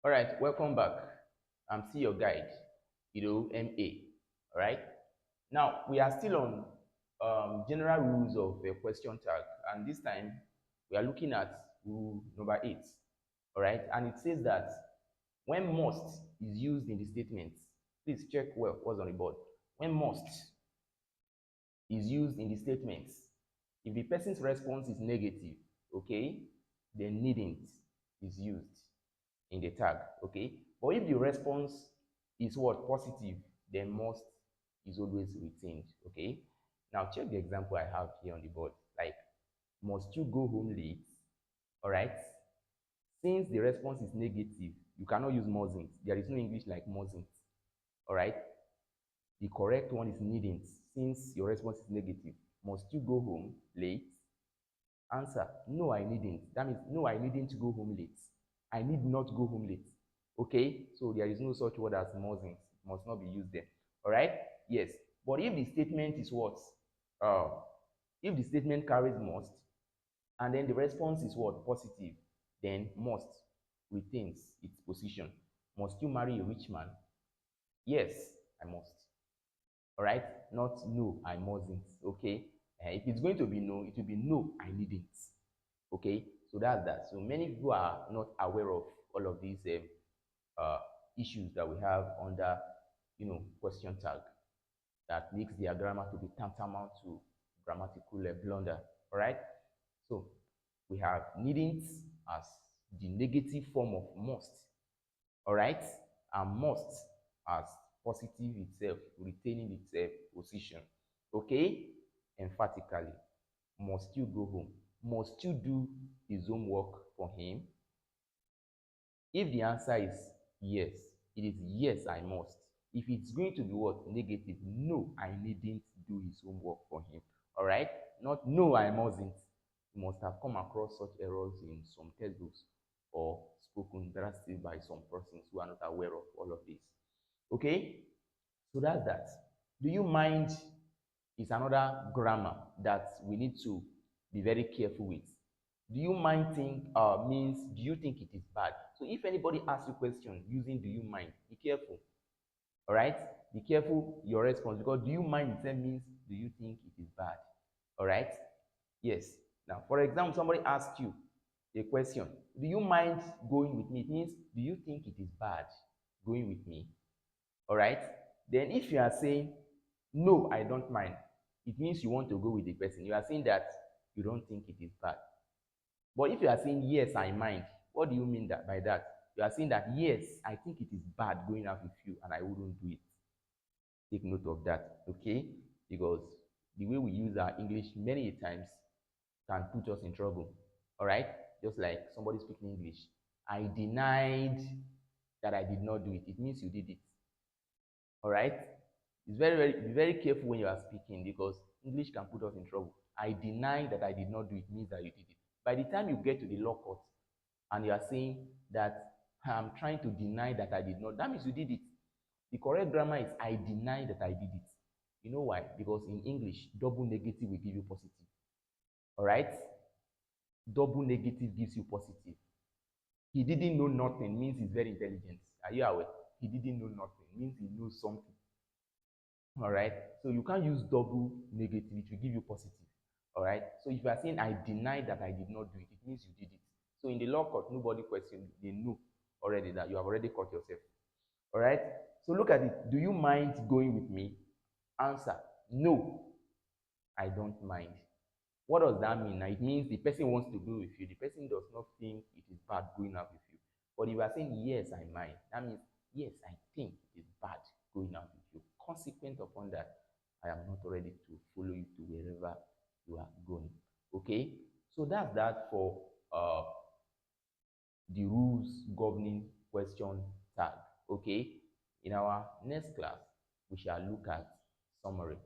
All right, welcome back. I'm still your guide, MA. All right. Now we are still on general rules of a question tag, and this time we are looking at rule number 8. All right, and it says that when must is used in the statement, please check well what's on the board. When must is used in the statements, if the person's response is negative, okay, then needn't is used in the tag, okay? But if the response is what? Positive, then must is always retained, okay? Now check the example I have here on the board. Like, must you go home late? All right? Since the response is negative, you cannot use mustn't. There is no English like mustn't, all right? The correct one is needn't. Since your response is negative, must you go home late? Answer, no, I needn't. That means, no, I needn't go home late. I need not go home late. Okay? So there is no such word as mustn't. It must not be used there. All right? Yes. But if the statement is what? Uh, if the statement carries must, and then the response is what? Positive, then must retains its position. Must you marry a rich man? Yes, I must. All right? Not no, I mustn't. Okay? If it's going to be no, it will be no, I needn't. Okay? So that's that. So many people are not aware of all of these uh, issues that we have under, question tag that makes their grammar to be tantamount to grammatical blunder. All right? So we have needn't as the negative form of must. All right? And must as positive itself, retaining its position. Okay? Emphatically, must you go home? Must you do his homework for him? If the answer is yes, it is yes, I must. If it's going to be what? Negative, no, I needn't do his homework for him. All right? Not no, I mustn't. You must have come across such errors in some textbooks or spoken drastically by some persons who are not aware of all of this. Okay? So that's that. Do you mind is another grammar that we need to be very careful with. Do you mind means do you think it is bad? So if anybody asks you a question using do you mind, be careful. All right? Be careful your response, because do you mind itself means do you think it is bad? All right? Yes. Now, for example, somebody asks you a question, do you mind going with me? It means do you think it is bad going with me? All right? Then if you are saying no, I don't mind, it means you want to go with the person. You are saying that you don't think it is bad. But if you are saying yes, I mind, what do you mean that by that? You are saying that yes, I think it is bad going out with you and I wouldn't do it. Take note of that, okay? Because the way we use our English many times can put us in trouble. All right? Just like somebody speaking English. I denied that I did not do it. It means you did it. All right? It's be very careful when you are speaking, because English can put us in trouble. I deny that I did not do it means that you did it. By the time you get to the law court and you are saying that I'm trying to deny that I did not, that means you did it. The correct grammar is I deny that I did it. You know why? Because in English, double negative will give you positive. All right? Double negative gives you positive. He didn't know nothing means he's very intelligent. Are you aware? He didn't know nothing means he knows something. All right? So you can't use double negative, it will give you positive. All right? So if you are saying I deny that I did not do it, it means you did it. So in the law court, nobody questioned. They know already that you have already caught yourself. All right? So look at it. Do you mind going with me? Answer, no, I don't mind. What does that mean? Now, it means the person wants to go with you. The person does not think it is bad going out with you. But if you are saying, yes, I mind, that means, yes, I think it is bad going out with you. Consequent upon that, I am not ready to follow you to wherever you are going. Okay? So that's that for the rules governing question tag. Okay? In our next class, we shall look at summary.